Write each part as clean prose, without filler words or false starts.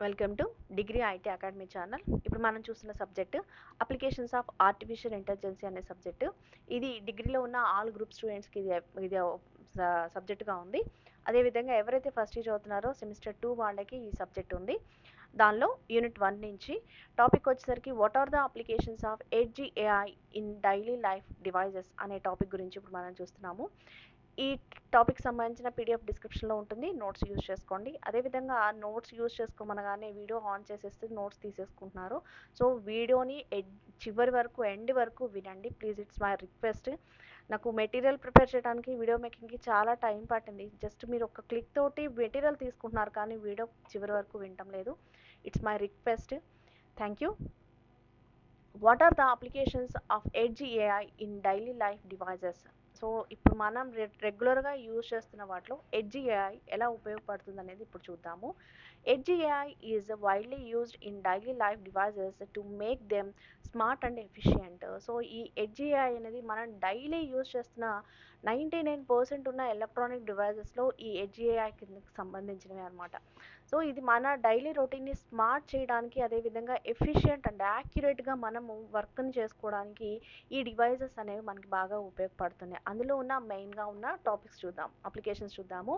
Welcome to degree IT academy channel. ఇప్పుడు మనం చూస్తున్న subject applications of artificial intelligence అనే సబ్జెక్టు. ఇది డిగ్రీలో ఉన్న ఆల్ గ్రూప్ స్టూడెంట్స్కి ఇది సబ్జెక్టుగా ఉంది. అదేవిధంగా ఎవరైతే ఫస్ట్ ఇయర్ చదువుతున్నారో సెమిస్టర్ 2 వాళ్ళకి ఈ సబ్జెక్ట్ ఉంది. దానిలో యూనిట్ 1 నుంచి టాపిక్ వచ్చేసరికి what are the applications of edge AI in daily life devices అనే టాపిక్ గురించి ఇప్పుడు మనం చూస్తున్నాము. ఈ టాపిక్ సంబంధించిన పీడిఎఫ్ డిస్క్రిప్షన్లో ఉంటుంది, నోట్స్ యూజ్ చేసుకోండి. అదేవిధంగా నోట్స్ యూజ్ చేసుకోమనగానే వీడియో ఆన్ చేసేస్తే నోట్స్ తీసేసుకుంటున్నారు. సో వీడియోని చివరి వరకు ఎండ్ వరకు వినండి ప్లీజ్, ఇట్స్ మై రిక్వెస్ట్. నాకు మెటీరియల్ ప్రిపేర్ చేయడానికి వీడియో మేకింగ్కి చాలా టైం పట్టింది. జస్ట్ మీరు ఒక క్లిక్ తోటి మెటీరియల్ తీసుకుంటున్నారు కానీ వీడియో చివరి వరకు వినటం లేదు. It's my request. Thank you. What are the applications of edge AI in daily life devices? So ఇప్పుడు మనం రెగ్యులర్గా యూజ్ చేస్తున్న వాటిలో ఎడ్జ్ ఏఐ ఎలా ఉపయోగపడుతుంది అనేది ఇప్పుడు చూద్దాము. Edge AI is widely used in daily life devices to make them smart and efficient. So ఈ ఎడ్జ్ ఏఐ అనేది మనం డైలీ యూజ్ చేస్తున్న 99% ఉన్న ఎలక్ట్రానిక్ డివైజెస్లో ఈ ఎడ్జ్ ఏఐ కిందకి సంబంధించినవి అనమాట. సో ఇది మన డైలీ రొటీన్ని స్మార్ట్ చేయడానికి, అదేవిధంగా ఎఫిషియంట్ అండ్ యాక్యురేట్గా మనము వర్క్ని చేసుకోవడానికి ఈ డివైజెస్ అనేవి మనకి బాగా ఉపయోగపడుతున్నాయి. అందులో ఉన్న మెయిన్గా ఉన్న టాపిక్స్ చూద్దాం, అప్లికేషన్స్ చూద్దాము.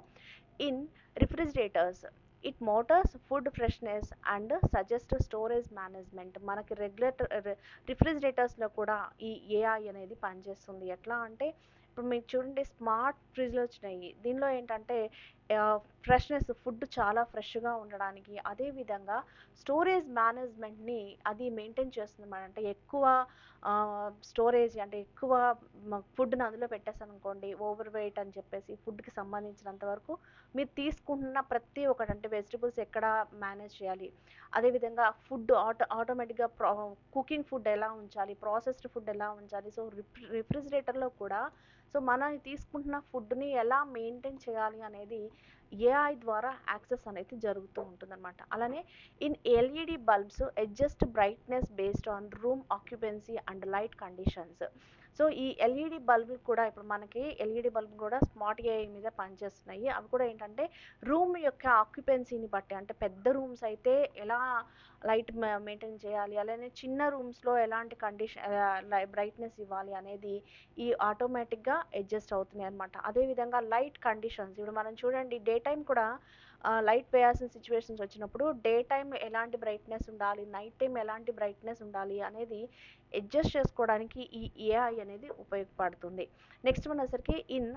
In refrigerators it motors food freshness and suggest storage management. మనకి రిఫ్రిజిరేటర్స్లో కూడా ఈ ఏఐ అనేది పనిచేస్తుంది. ఎట్లా అంటే ఇప్పుడు మీకు చూడండి, స్మార్ట్ ఫ్రిడ్జ్లు వచ్చినాయి. దీనిలో ఏంటంటే ఫ్రెష్నెస్, ఫుడ్ చాలా ఫ్రెష్గా ఉండడానికి, అదేవిధంగా స్టోరేజ్ మేనేజ్మెంట్ని అది మెయింటైన్ చేస్తుంది. మన అంటే ఎక్కువ స్టోరేజ్ అంటే ఎక్కువ ఫుడ్ని అందులో పెట్టేసాను అనుకోండి, ఓవర్ వెయిట్ అని చెప్పేసి ఫుడ్కి సంబంధించినంత వరకు మీరు తీసుకుంటున్న ప్రతి ఒక్కటి అంటే వెజిటబుల్స్ ఎక్కడ మేనేజ్ చేయాలి, అదేవిధంగా ఫుడ్ ఆటోమేటిక్గా కుకింగ్ ఫుడ్ ఎలా ఉంచాలి, ప్రాసెస్డ్ ఫుడ్ ఎలా ఉంచాలి. సో రిఫ్రిజిరేటర్లో కూడా సో మనం తీసుకుంటున్న ఫుడ్ని ఎలా మెయింటైన్ చేయాలి అనేది ఏఐ ద్వారా యాక్సెస్ అనేది జరుగుతూ ఉంటుందన్నమాట. అలానే in LED bulbs adjust brightness based on room occupancy and light conditions. So ఈ ఎల్ఈడి బల్బులు కూడా ఇప్పుడు మనకి ఎల్ఈడి బల్బులు కూడా స్మార్ట్ ఏఐ మీద పనిచేస్తున్నాయి. అవి కూడా ఏంటంటే రూమ్ యొక్క ఆక్యుపెన్సీని బట్టి, అంటే పెద్ద రూమ్స్ అయితే ఎలా లైట్ మెయింటైన్ చేయాలి, అలానే చిన్న రూమ్స్లో ఎలాంటి బ్రైట్నెస్ ఇవ్వాలి అనేది ఈ ఆటోమేటిక్గా అడ్జస్ట్ అవుతున్నాయి అనమాట. అదేవిధంగా లైట్ కండిషన్స్, ఇప్పుడు మనం చూడండి డే టైం కూడా లైట్ వేయాల్సిన సిచ్యువేషన్స్ వచ్చినప్పుడు డే టైం ఎలాంటి బ్రైట్నెస్ ఉండాలి, నైట్ టైం ఎలాంటి బ్రైట్నెస్ ఉండాలి అనేది అడ్జస్ట్ చేసుకోవడానికి ఈ ఏఐ అనేది ఉపయోగపడుతుంది. నెక్స్ట్ వచ్చేసరికి in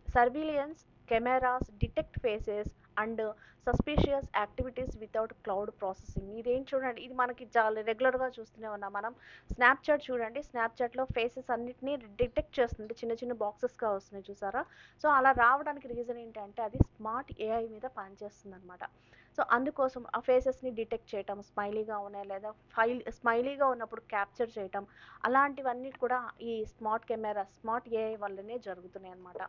surveillance cameras detect faces and suspicious activities without cloud processing. ఇదేం చూడండి, ఇది మనకి చాలా రెగ్యులర్గా చూస్తూనే ఉన్నాం మనం. స్నాప్చాట్ చూడండి, స్నాప్చాట్లో ఫేసెస్ అన్నిటినీ డిటెక్ట్ చేస్తుంది, చిన్న చిన్న బాక్సెస్గా వస్తున్నాయి చూసారా. సో అలా రావడానికి రీజన్ ఏంటంటే అది స్మార్ట్ ఏఐ మీద పనిచేస్తుంది అనమాట. సో అందుకోసం ఆ ఫేసెస్ని డిటెక్ట్ చేయటం, స్మైలీగా ఉన్నాయి లేదా స్మైలీగా ఉన్నప్పుడు క్యాప్చర్ చేయటం, అలాంటివన్నీ కూడా ఈ స్మార్ట్ ఏఐ వల్లనే జరుగుతున్నాయి అనమాట.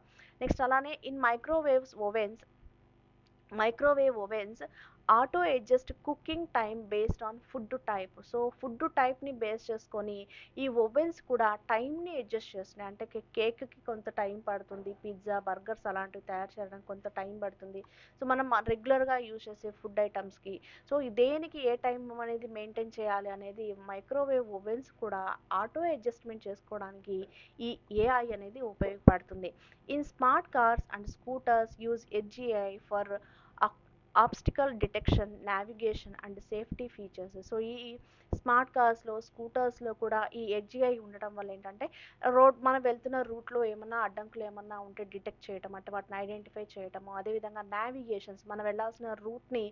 నెక్స్ట్ అలానే in microwave ovens auto adjust cooking time based on food type. So food టైప్ని బేస్ చేసుకొని ఈ ఓవెన్స్ కూడా టైంని అడ్జస్ట్ చేస్తున్నాయి. అంటే కేక్కి కొంత టైం పడుతుంది, పిజ్జా బర్గర్స్ అలాంటివి తయారు చేయడానికి కొంత టైం పడుతుంది. సో మనం రెగ్యులర్గా యూజ్ చేసే ఫుడ్ ఐటమ్స్కి సో దేనికి ఏ టైం అనేది మెయింటైన్ చేయాలి అనేది మైక్రోవేవ్ ఓవెన్స్ కూడా ఆటో అడ్జస్ట్మెంట్ చేసుకోవడానికి ఈ ఏఐ అనేది ఉపయోగపడుతుంది. In smart cars and scooters use edge AI for obstacle detection, navigation and safety features. So ఈ స్మార్ట్ కార్స్లో, స్కూటర్స్లో కూడా ఈ ఎడ్జిఐ ఉండటం వల్ల ఏంటంటే మనం వెళ్తున్న రూట్లో ఏమన్నా అడ్డంకులు ఏమన్నా ఉంటే డిటెక్ట్ చేయటం, అంటే వాటిని ఐడెంటిఫై చేయటము, అదేవిధంగా నావిగేషన్స్ మనం వెళ్ళాల్సిన రూట్ని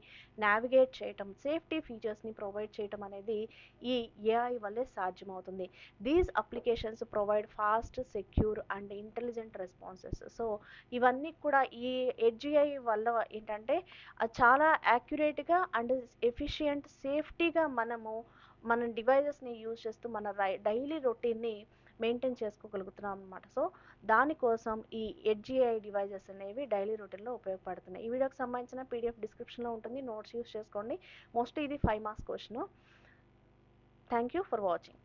నావిగేట్ చేయటం, సేఫ్టీ ఫీచర్స్ని ప్రొవైడ్ చేయటం అనేది ఈ ఏఐ వల్లే సాధ్యమవుతుంది. These applications provide fast, secure and intelligent responses. So ఇవన్నీ కూడా ఈ ఎడ్జిఐ వల్ల ఏంటంటే చాలా యాక్యురేట్గా అండ్ ఎఫిషియంట్, సేఫ్టీగా మన డివైజెస్ని యూజ్ చేస్తూ మన డైలీ రొటీన్ని మెయింటైన్ చేసుకోగలుగుతున్నాం అనమాట. సో దానికోసం ఈ ఎడ్జిఐ డివైజెస్ అనేవి డైలీ రొటీన్లో ఉపయోగపడుతున్నాయి. ఈ వీడియోకి సంబంధించిన పీడిఎఫ్ డిస్క్రిప్షన్లో ఉంటుంది, నోట్స్ యూజ్ చేసుకోండి. మోస్ట్లీ ఇది 5 marks question. Thank you for watching.